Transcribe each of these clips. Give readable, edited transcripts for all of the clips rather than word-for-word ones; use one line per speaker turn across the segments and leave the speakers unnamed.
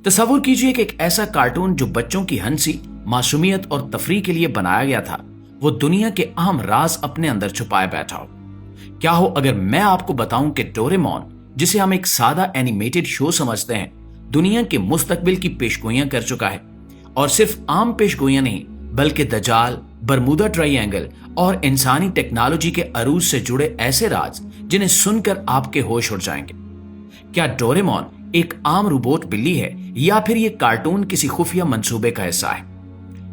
तस्वुर कीजिए कि एक ऐसा कार्टून जो बच्चों की हंसी, मासूमियत और तफरीह के लिए बनाया गया था, वो दुनिया के अहम राज अपने अंदर छुपाए बैठा हो। क्या हो अगर मैं आपको बताऊं कि डोरेमोन, जिसे हम एक सादा एनिमेटेड शो समझते हैं, दुनिया के मुस्तकबिल की पेशगोइयां कर चुका है। और सिर्फ आम पेशगोइयां नहीं, बल्कि दजाल, बरमूदा ट्रायंगल और इंसानी टेक्नोलॉजी के अरूज से जुड़े ऐसे राज जिन्हें सुनकर आपके होश उड़ जाएंगे। क्या डोरेमोन एक आम रोबोट बिल्ली है या फिर ये कार्टून किसी खुफिया मंसूबे का हिस्सा है?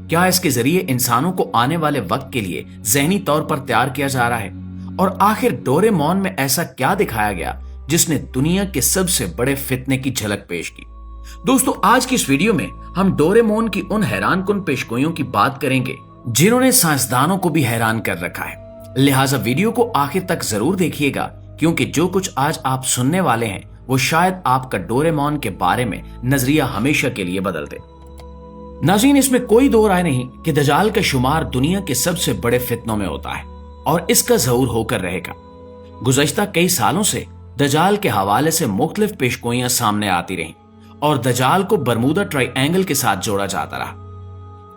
क्या इसके जरिए इंसानों को आने वाले वक्त के लिए ज़हनी तौर पर तैयार किया जा रहा है? और आखिर डोरेमोन में ऐसा क्या दिखाया गया जिसने दुनिया के सबसे बड़े फितने की झलक पेश की? दोस्तों, आज की इस वीडियो में हम डोरेमोन की उन हैरानकुन पेशगोइयों की बात करेंगे जिन्होंने साइंसदानों को भी हैरान कर रखा है। लिहाजा वीडियो को आखिर तक जरूर देखिएगा, क्योंकि जो कुछ आज आप सुनने वाले हैं वो शायद आपका डोरेमोन के बारे में नजरिया हमेशा के लिए बदल दे। नाज़रीन, इसमें कोई दो राय नहीं कि दजाल का शुमार दुनिया के सबसे बड़े फितनों में होता है और इसका ज़हूर होकर रहेगा। गुज़श्ता कई सालों से दजाल के हवाले से मुख्तलिफ पेशगोइयां सामने आती रहीं और दजाल को बरमूदा ट्रायंगल के साथ जोड़ा जाता रहा।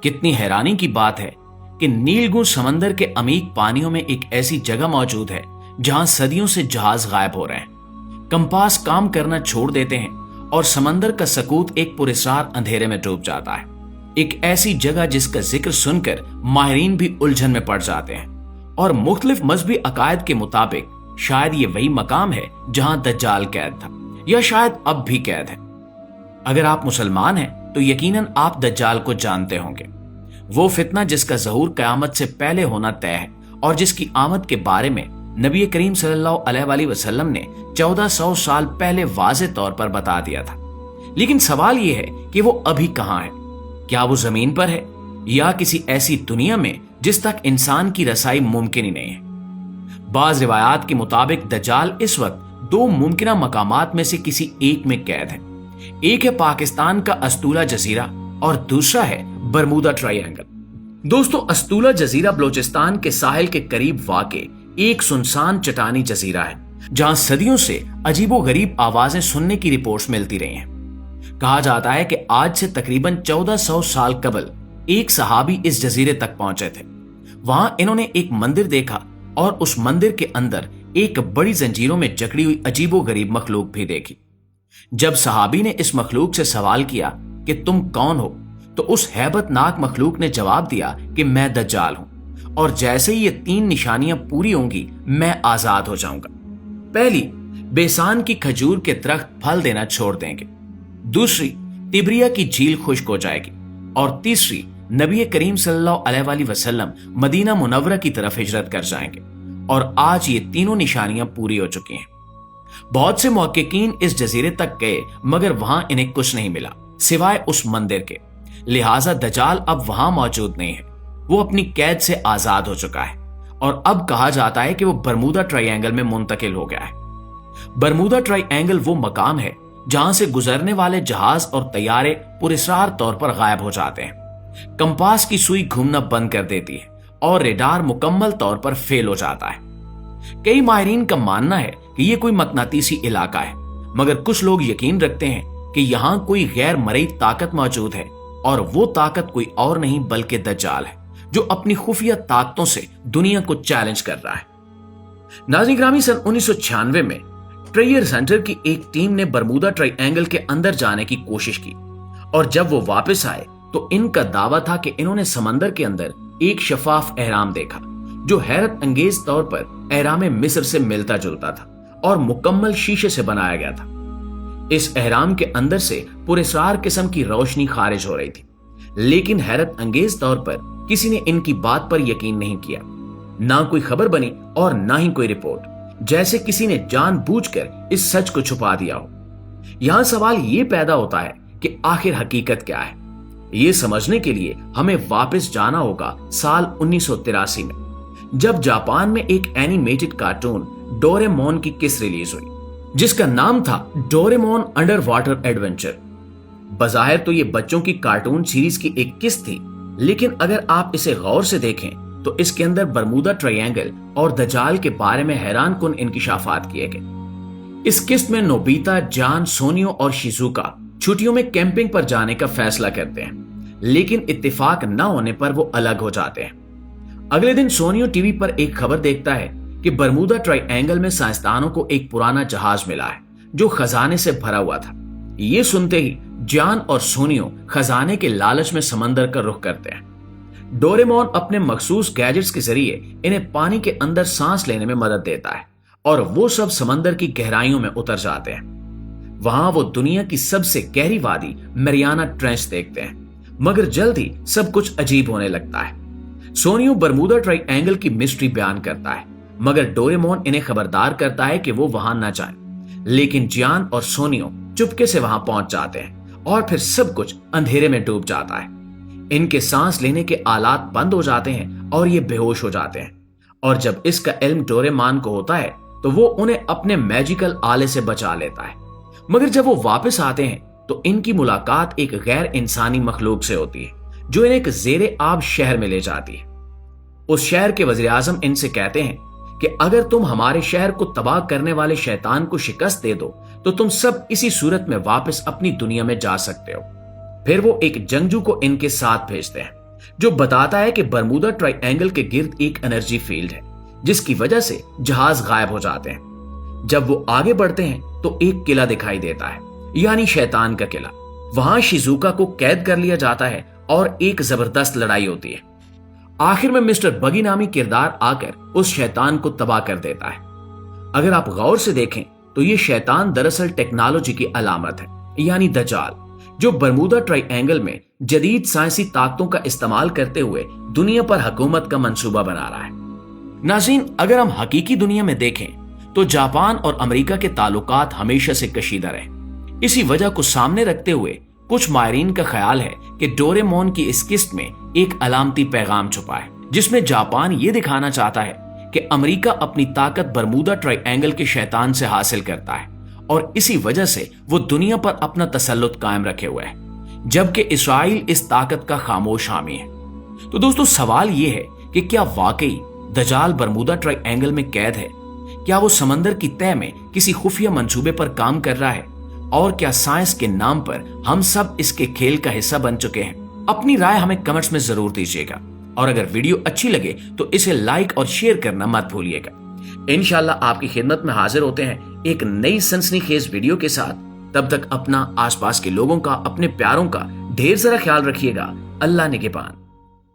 कितनी हैरानी की बात है कि नीलगुण समंदर के अमीक पानियों में एक ऐसी जगह मौजूद है जहां सदियों से जहाज गायब हो रहे हैं, कंपास काम करना छोड़ देते हैं और समंदर का सकूत एक पुरस्कार अंधेरे में डूब जाता है। एक ऐसी जगह जिसका जिक्र सुनकर माहिरीन भी उलझन में पड़ जाते हैं और मुख्तलिफ मजहबी अकायद के मुताबिक शायद ये वही मकाम है जहां दज्जाल कैद था, या शायद अब भी कैद है। अगर आप मुसलमान हैं तो यकीनन आप दज्जाल को जानते होंगे, वो फितना जिसका ज़हूर क़यामत से पहले होना तय है और जिसकी आमद के बारे में नबी करीम सल्लल्लाहु अलैहि वसल्लम ने 1400 साल पहले वाज़े तौर पर बता दिया था। लेकिन सवाल यह है कि वो अभी कहां है? क्या वो जमीन पर है या किसी ऐसी दुनिया में जिस तक इंसान की रसाई मुमकिन ही नहीं है? बाज रिवायात के मुताबिक दज्जाल इस वक्त दो मुमकिना मकामात में से किसी एक में कैद है। एक है पाकिस्तान का अस्तूला जजीरा और दूसरा है बरमूदा ट्रायंगल। दोस्तों, अस्तूला जजीरा बलोचिस्तान के साहिल के करीब वाक़े एक सुनसान चटानी जजीरा है जहां सदियों से अजीबोगरीब आवाजें सुनने की रिपोर्ट्स मिलती रही हैं। कहा जाता है कि आज से तकरीबन 1400 साल कबल एक सहाबी इस जजीरे तक पहुंचे थे। वहां इन्होंने एक मंदिर देखा और उस मंदिर के अंदर एक बड़ी जंजीरों में जकड़ी हुई अजीबोगरीब मखलूक भी देखी। जब सहाबी ने इस मखलूक से सवाल किया कि तुम कौन हो, तो उस हैबतनाक मखलूक ने जवाब दिया कि मैं दज्जाल हूं और जैसे ही ये 3 निशानियां पूरी होंगी मैं आजाद हो जाऊंगा। पहली, बेसान की खजूर के दरख्त फल देना छोड़ देंगे। दूसरी, तिब्रिया की झील खुश्क हो जाएगी। और तीसरी, नबी करीम सल्लल्लाहु अलैहि वसल्लम मदीना मुनव्वरा की तरफ हिजरत कर जाएंगे। और आज ये तीनों निशानियां पूरी हो चुकी हैं। बहुत से मुहक्किकीन इस जजीरे तक गए मगर वहां इन्हें कुछ नहीं मिला सिवाय उस मंदिर के। लिहाजा दज्जाल अब वहां मौजूद नहीं है, वो अपनी कैद से आजाद हो चुका है और अब कहा जाता है कि वो बरमूदा ट्रायंगल में मुंतकिल हो गया है। बरमूदा ट्रायंगल वो मकाम है जहां से गुजरने वाले जहाज और तैयारे पुरस्कार तौर पर गायब हो जाते हैं। कंपास की सुई घूमना बंद कर देती है और रेडार मुकम्मल तौर पर फेल हो जाता है। कई माहिरीन का मानना है कि यह कोई मकनातीसी इलाका है, मगर कुछ लोग यकीन रखते हैं कि यहां कोई गैर मरई ताकत मौजूद है और वो ताकत कोई और नहीं बल्कि दज्जाल है, जो अपनी खुफिया ताकतों से दुनिया को चैलेंज कर रहा है। नाज़रीन ग्रामी, सन 1996 में ट्रेयर सेंटर की एक टीम ने बरमूदा ट्रायंगल के अंदर जाने की कोशिश की और जब वो वापस आए तो इनका दावा था कि इन्होंने समंदर के अंदर एक शफाफ एहराम देखा जो हैरत अंगेज तौर पर एहराम मिस्र से मिलता जुलता था और मुकम्मल शीशे से बनाया गया था। इस एहराम के अंदर से पुरस्कार किस्म की रोशनी खारिज हो रही थी, लेकिन हैरत अंगेज तौर पर किसी ने इनकी बात पर यकीन नहीं किया। ना कोई खबर बनी और ना ही कोई रिपोर्ट, जैसे किसी ने जानबूझकर इस सच को छुपा दिया हो। यहां सवाल ये पैदा होता है कि आखिर हकीकत क्या है। ये समझने के लिए हमें वापस जाना होगा साल 1983 में, जब जापान में एक एनिमेटेड कार्टून डोरेमोन की किस्त रिलीज हुई जिसका नाम था डोरेमोन अंडर वाटर एडवेंचर। बज़ाहिर तो ये बच्चों की कार्टून सीरीज की एक किस्त थी, लेकिन अगर आप इसे गौर से देखें तो इसके अंदर बरमूदा ट्रायंगल और दज्जाल के बारे में हैरान कुन इंकिशाफात किए गए। इस किस्त में नोबिता, जान, सोनियो और शिजुका छुट्टियों में कैंपिंग पर जाने का फैसला करते हैं, लेकिन इत्तेफाक न होने पर वो अलग हो जाते हैं। अगले दिन सोनियो टीवी पर एक खबर देखता है कि बरमूदा ट्रायंगल में साइंसदानों को एक पुराना जहाज मिला है जो खजाने से भरा हुआ था। ये सुनते ही जियान और सोनियो खजाने के लालच में समंदर का रुख करते हैं। डोरेमोन अपने मखसूस गैजेट्स के जरिए इन्हें पानी के अंदर सांस लेने में मदद देता है और वो सब समंदर की गहराइयों में उतर जाते हैं। वहां वो दुनिया की सबसे गहरी वादी मैरियाना ट्रेंच देखते हैं, मगर जल्द ही सब कुछ अजीब होने लगता है। सोनियो बरमूदा ट्रायंगल की मिस्ट्री बयान करता है, मगर डोरेमोन इन्हें खबरदार करता है कि वो वहां न जाएं। लेकिन जियान और सोनियो चुपके से वहां पहुंच जाते हैं और फिर सब कुछ अंधेरे में डूब जाता है। इनके सांस लेने के आलात बंद हो जाते हैं और ये बेहोश हो जाते हैं। और जब इसका इल्म डोरेमोन को होता है तो वो उन्हें अपने मैजिकल आले से बचा लेता है। मगर जब वो वापस आते हैं तो इनकी मुलाकात एक गैर इंसानी मखलूक से होती है जो इन्हें एक जेरे आब शहर में ले जाती है। उस शहर के वजीर आजम इनसे कहते हैं कि अगर तुम हमारे शहर को तबाह करने वाले शैतान को शिकस्त दे दो तो तुम सब इसी सूरत में वापस अपनी दुनिया में जा सकते हो। फिर वो एक जंगजू को इनके साथ भेजते हैं जो बताता है कि बरमूदा ट्रायंगल के गिर्द एक एनर्जी फील्ड है जिसकी वजह से जहाज गायब हो जाते हैं। जब वो आगे बढ़ते हैं तो एक किला दिखाई देता है, यानी शैतान का किला। वहां शिजुका को कैद कर लिया जाता है और एक जबरदस्त लड़ाई होती है। आखिर में मिस्टर बगी नामी किरदार आकर उस शैतान को तबाह कर देता है। अगर आप गौर से देखें तो ये शैतान दरअसल टेक्नोलॉजी की अलामत है, यानी दज्जाल, जो बरमूदा ट्रायंगल में जदीद साइंसी ताकतों का इस्तेमाल करते हुए दुनिया पर हुकूमत का मंसूबा बना रहा है। नाज़रीन, अगर हम हकीकी दुनिया में देखें तो जापान और अमेरिका के ताल्लुकात हमेशा से कशीदा रहे। इसी वजह को सामने रखते हुए कुछ मायरीन का ख्याल है कि डोरेमोन की इस किस्त में एक अलामती पैगाम छुपा है जिसमें जापान ये दिखाना चाहता है कि अमेरिका अपनी ताकत बरमूदा ट्रायंगल के शैतान से हासिल करता है और इसी वजह से वो दुनिया पर अपना तसल्लुत कायम रखे हुए है, जबकि इसराइल इस ताकत का खामोश हामी है। तो दोस्तों, सवाल ये है कि क्या वाकई दज्जाल बरमूदा ट्रायंगल में कैद है? क्या वो समंदर की तह में किसी खुफिया मंसूबे पर काम कर रहा है? और क्या साइंस के नाम पर हम सब इसके खेल का हिस्सा बन चुके हैं? अपनी राय हमें कमेंट्स में जरूर दीजिएगा और अगर वीडियो अच्छी लगे तो इसे लाइक और शेयर करना मत भूलिएगा। इंशाल्लाह आपकी खिदमत में हाजिर होते हैं एक नई सनसनीखेज वीडियो के साथ। तब तक अपना, आसपास के लोगों का, अपने प्यारों का ढेर सारा ख्याल रखिएगा। अल्लाह निगहबान।